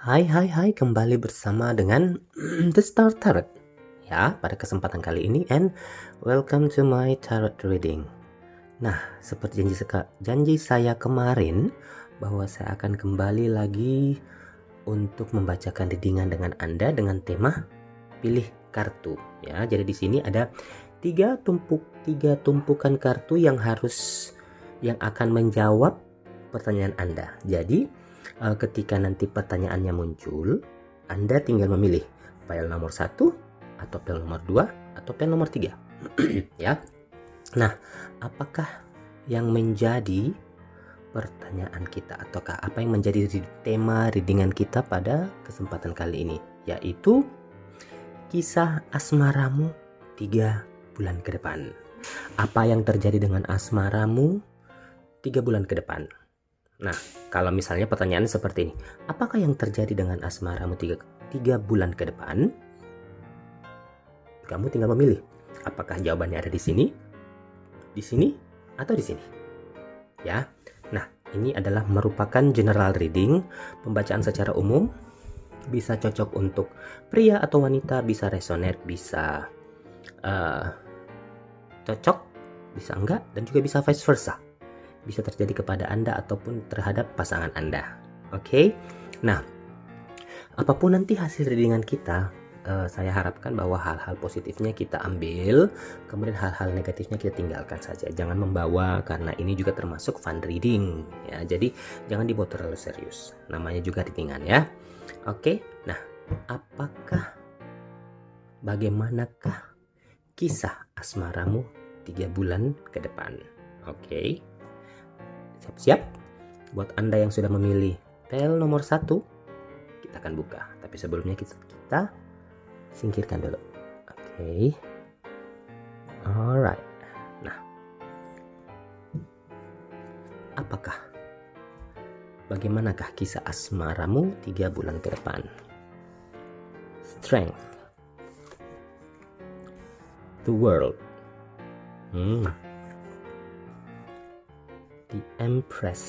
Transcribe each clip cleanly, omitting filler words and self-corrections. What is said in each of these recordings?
Hai, kembali bersama dengan The Star Tarot. Ya, pada kesempatan kali ini and welcome to my tarot reading. Nah, seperti janji saya kemarin bahwa saya akan kembali lagi untuk membacakan readingan dengan Anda dengan tema pilih kartu. Ya, jadi di sini ada tiga tumpukan kartu yang akan menjawab pertanyaan Anda. Jadi ketika nanti pertanyaannya muncul, Anda tinggal memilih file nomor 1 atau file nomor 2 atau file nomor 3. Ya. Nah, apakah yang menjadi pertanyaan kita ataukah apa yang menjadi tema readingan kita pada kesempatan kali ini, yaitu kisah asmaramu 3 bulan ke depan. Apa yang terjadi dengan asmaramu 3 bulan ke depan? Nah, kalau misalnya pertanyaannya seperti ini, apakah yang terjadi dengan asmaramu 3 bulan ke depan? Kamu tinggal memilih, apakah jawabannya ada di sini, atau di sini. Ya, nah ini adalah merupakan general reading, pembacaan secara umum, bisa cocok untuk pria atau wanita, bisa resonate, bisa cocok, bisa enggak, dan juga bisa vice versa. Bisa terjadi kepada Anda ataupun terhadap pasangan Anda. Oke. Nah, apapun nanti hasil readingan kita, saya harapkan bahwa hal-hal positifnya kita ambil, kemudian hal-hal negatifnya kita tinggalkan saja. Jangan membawa, karena ini juga termasuk fun reading ya. Jadi jangan dibawa terlalu serius. Namanya juga readingan ya. Oke. Nah, bagaimanakah kisah asmaramu 3 bulan ke depan? Oke. Siap-siap. Buat Anda yang sudah memilih file nomor 1, kita akan buka. Tapi sebelumnya kita singkirkan dulu. Oke. Alright. Nah, bagaimanakah kisah asmaramu 3 bulan ke depan? Strength. The World. The Empress.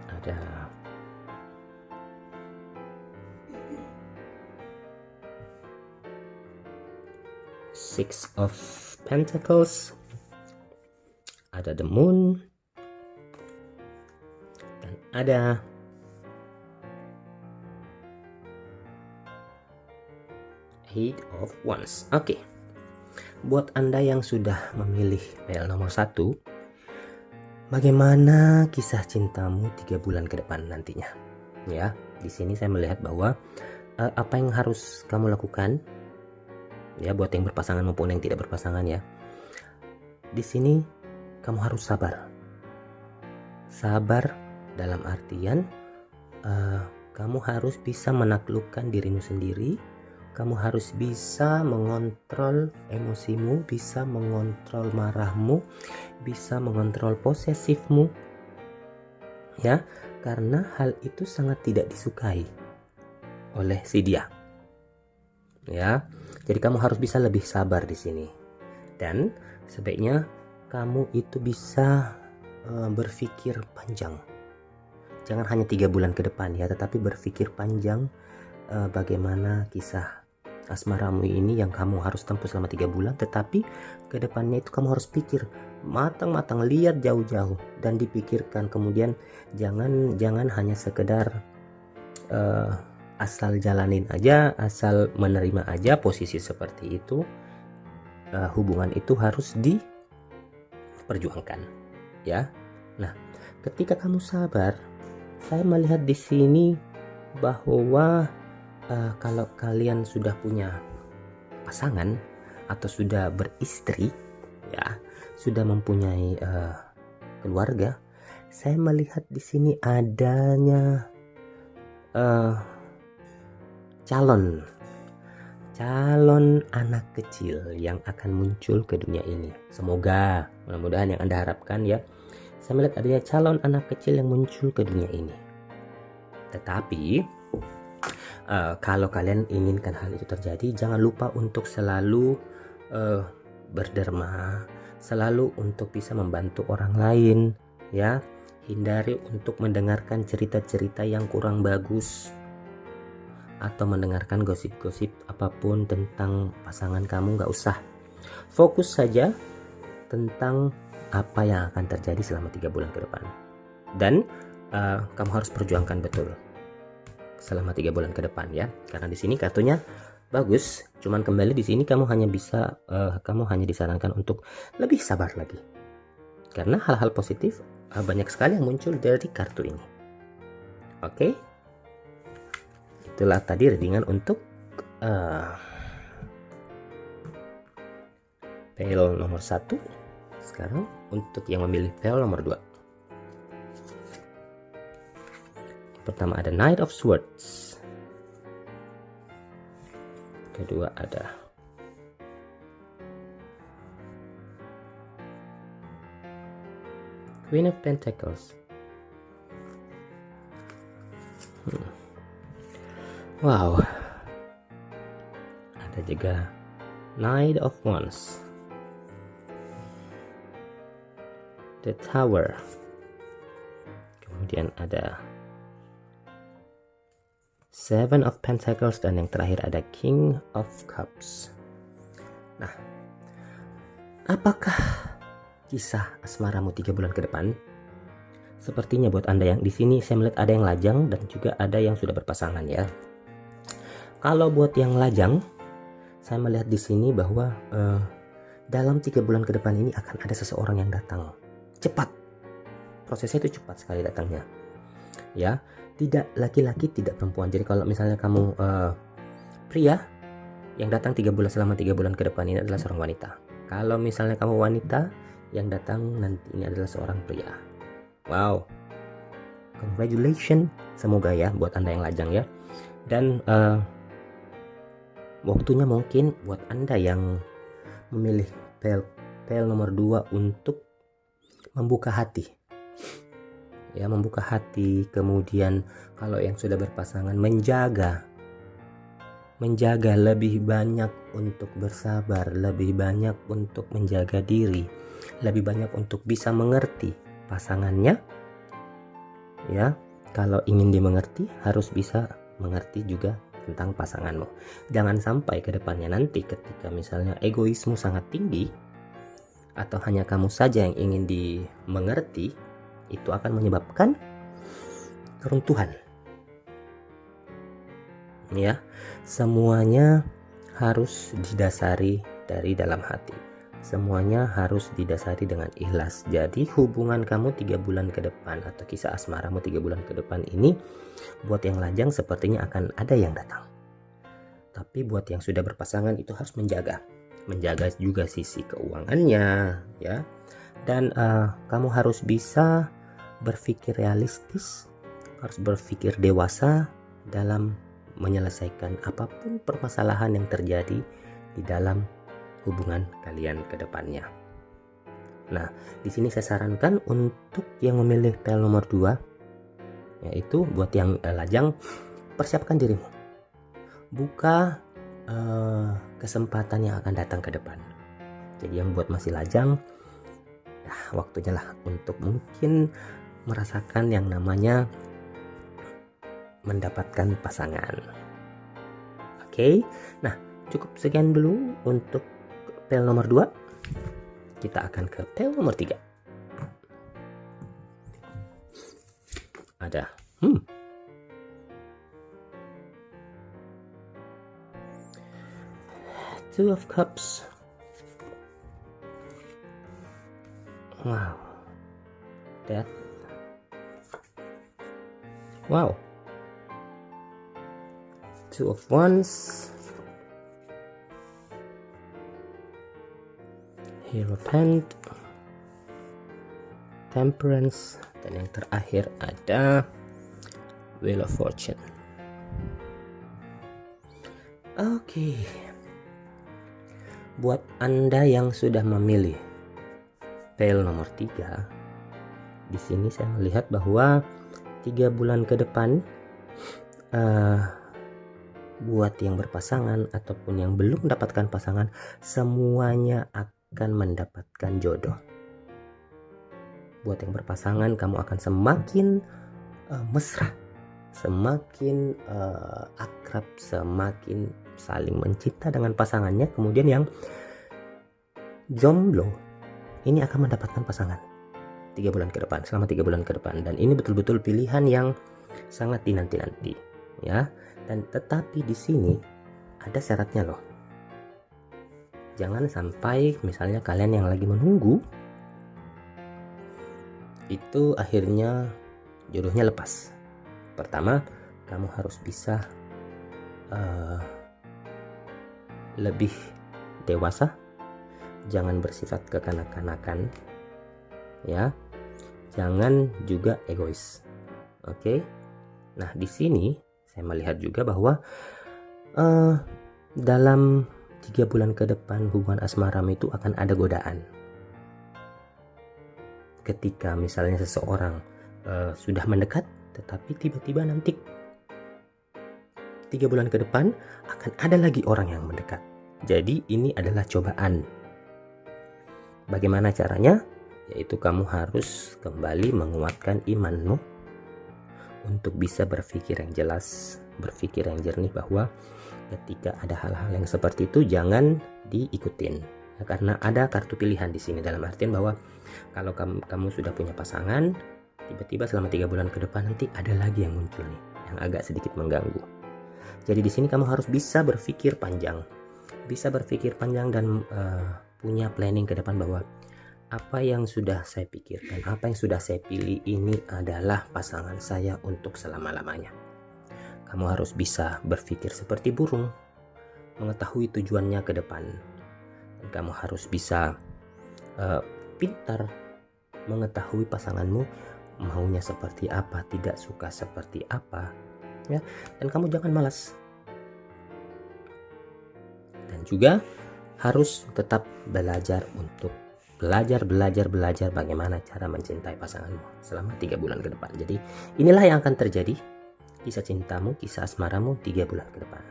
Ada Six of Pentacles. Ada The Moon. Dan ada Eight of Wands. Oke. Buat Anda yang sudah memilih file nomor 1, bagaimana kisah cintamu 3 bulan ke depan nantinya? Ya, di sini saya melihat bahwa apa yang harus kamu lakukan, ya, buat yang berpasangan maupun yang tidak berpasangan ya. Di sini kamu harus sabar. Sabar dalam artian kamu harus bisa menaklukkan dirimu sendiri. Kamu harus bisa mengontrol emosimu, bisa mengontrol marahmu, bisa mengontrol posesifmu. Ya, karena hal itu sangat tidak disukai oleh si dia. Ya, jadi kamu harus bisa lebih sabar di sini. Dan sebaiknya kamu itu bisa berpikir panjang. Jangan hanya 3 bulan ke depan ya, tetapi berpikir panjang bagaimana kisah asmaramu ini yang kamu harus tempuh selama 3 bulan, tetapi ke depannya itu kamu harus pikir matang-matang, lihat jauh-jauh dan dipikirkan. Kemudian jangan hanya sekedar asal jalanin aja, asal menerima aja posisi seperti itu. Hubungan itu harus diperjuangkan ya. Nah, ketika kamu sabar, saya melihat di sini bahwa kalau kalian sudah punya pasangan atau sudah beristri ya, sudah mempunyai keluarga, saya melihat di sini adanya calon anak kecil yang akan muncul ke dunia ini. Semoga, mudah-mudahan yang Anda harapkan ya. Saya melihat adanya calon anak kecil yang muncul ke dunia ini. Tetapi kalau kalian inginkan hal itu terjadi, jangan lupa untuk selalu berderma, selalu untuk bisa membantu orang lain, ya. Hindari untuk mendengarkan cerita-cerita yang kurang bagus atau mendengarkan gosip-gosip apapun tentang pasangan kamu. Nggak usah, fokus saja tentang apa yang akan terjadi selama 3 bulan ke depan. Dan kamu harus perjuangkan betul selama 3 bulan ke depan, ya. Karena di sini kartunya bagus, cuman kembali di sini kamu hanya disarankan untuk lebih sabar lagi. Karena hal-hal positif banyak sekali yang muncul dari kartu ini. Oke. Itulah tadi readingan untuk PL nomor 1. Sekarang untuk yang memilih PL nomor 2. Pertama ada Knight of Swords. Kedua ada Queen of Pentacles. Wow. Ada juga Knight of Wands. The Tower. Kemudian ada Seven of Pentacles, dan yang terakhir ada King of Cups. Nah, apakah kisah asmaramu 3 bulan ke depan? Sepertinya buat Anda yang di sini saya melihat ada yang lajang dan juga ada yang sudah berpasangan, ya. Kalau buat yang lajang, saya melihat di sini bahwa dalam 3 bulan ke depan ini akan ada seseorang yang datang. Cepat. Prosesnya itu cepat sekali datangnya. Ya, tidak laki-laki, tidak perempuan. Jadi kalau misalnya kamu pria yang datang selama 3 bulan ke depan ini adalah seorang wanita. Kalau misalnya kamu wanita, yang datang nanti ini adalah seorang pria. Wow, congratulations, semoga ya buat Anda yang lajang, ya. Dan waktunya mungkin buat Anda yang memilih PL nomor 2 untuk membuka hati, ya, membuka hati. Kemudian kalau yang sudah berpasangan menjaga lebih banyak untuk bersabar, lebih banyak untuk menjaga diri, lebih banyak untuk bisa mengerti pasangannya, ya. Kalau ingin dimengerti harus bisa mengerti juga tentang pasanganmu. Jangan sampai ke depannya nanti ketika misalnya egoismu sangat tinggi atau hanya kamu saja yang ingin dimengerti, itu akan menyebabkan keruntuhan. Ya, semuanya harus didasari dari dalam hati. Semuanya harus didasari dengan ikhlas. Jadi hubungan kamu 3 bulan ke depan atau kisah asmaramu 3 bulan ke depan ini, buat yang lajang sepertinya akan ada yang datang. Tapi buat yang sudah berpasangan itu harus menjaga juga sisi keuangannya, ya. Dan kamu harus bisa berpikir realistis, harus berpikir dewasa dalam menyelesaikan apapun permasalahan yang terjadi di dalam hubungan kalian ke depannya. Nah, di sini saya sarankan untuk yang memilih PL nomor 2, yaitu buat yang lajang, persiapkan dirimu. Buka kesempatan yang akan datang ke depan. Jadi yang buat masih lajang, ya waktunya lah untuk mungkin merasakan yang namanya mendapatkan pasangan. Oke. Nah, cukup sekian dulu untuk PL nomor 2. Kita akan ke PL nomor 3. Ada Two of Cups. Wow. Death. Wow. Two of Wands. Hierophant. Temperance. Dan yang terakhir ada Wheel of Fortune. Oke. Buat Anda yang sudah memilih PL nomor 3, di sini saya melihat bahwa 3 bulan ke depan buat yang berpasangan ataupun yang belum mendapatkan pasangan, semuanya akan mendapatkan jodoh. Buat yang berpasangan, kamu akan semakin mesra, semakin akrab, semakin saling mencinta dengan pasangannya. Kemudian yang jomblo ini akan mendapatkan pasangan 3 bulan ke depan, selama 3 bulan ke depan. Dan ini betul-betul pilihan yang sangat dinanti-nanti, ya. Dan tetapi di sini ada syaratnya loh. Jangan sampai misalnya kalian yang lagi menunggu itu akhirnya jodohnya lepas. Pertama, kamu harus bisa lebih dewasa, jangan bersifat kekanak-kanakan, ya. Jangan juga egois. Oke. Nah, di sini saya melihat juga bahwa dalam 3 bulan ke depan hubungan asmaramu itu akan ada godaan. Ketika misalnya seseorang sudah mendekat, tetapi tiba-tiba nanti 3 bulan ke depan akan ada lagi orang yang mendekat. Jadi ini adalah cobaan. Bagaimana caranya? Yaitu kamu harus kembali menguatkan imanmu untuk bisa berpikir yang jelas, berpikir yang jernih, bahwa ketika ada hal-hal yang seperti itu jangan diikutin. Ya, karena ada kartu pilihan di sini, dalam artian bahwa kalau kamu sudah punya pasangan, tiba-tiba selama 3 bulan ke depan nanti ada lagi yang muncul nih, yang agak sedikit mengganggu. Jadi di sini kamu harus bisa berpikir panjang, dan punya planning ke depan bahwa apa yang sudah saya pikirkan, apa yang sudah saya pilih ini adalah pasangan saya untuk selama-lamanya. Kamu harus bisa berpikir seperti burung, mengetahui tujuannya ke depan. Dan kamu harus bisa pintar mengetahui pasanganmu maunya seperti apa, tidak suka seperti apa, ya. Dan kamu jangan malas. Dan juga harus tetap belajar untuk belajar bagaimana cara mencintai pasanganmu selama 3 bulan ke depan. Jadi inilah yang akan terjadi, kisah cintamu, kisah asmaramu 3 bulan ke depan.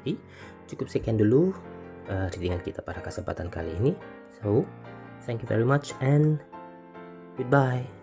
Jadi cukup sekian dulu readingan kita pada kesempatan kali ini. So, thank you very much and goodbye.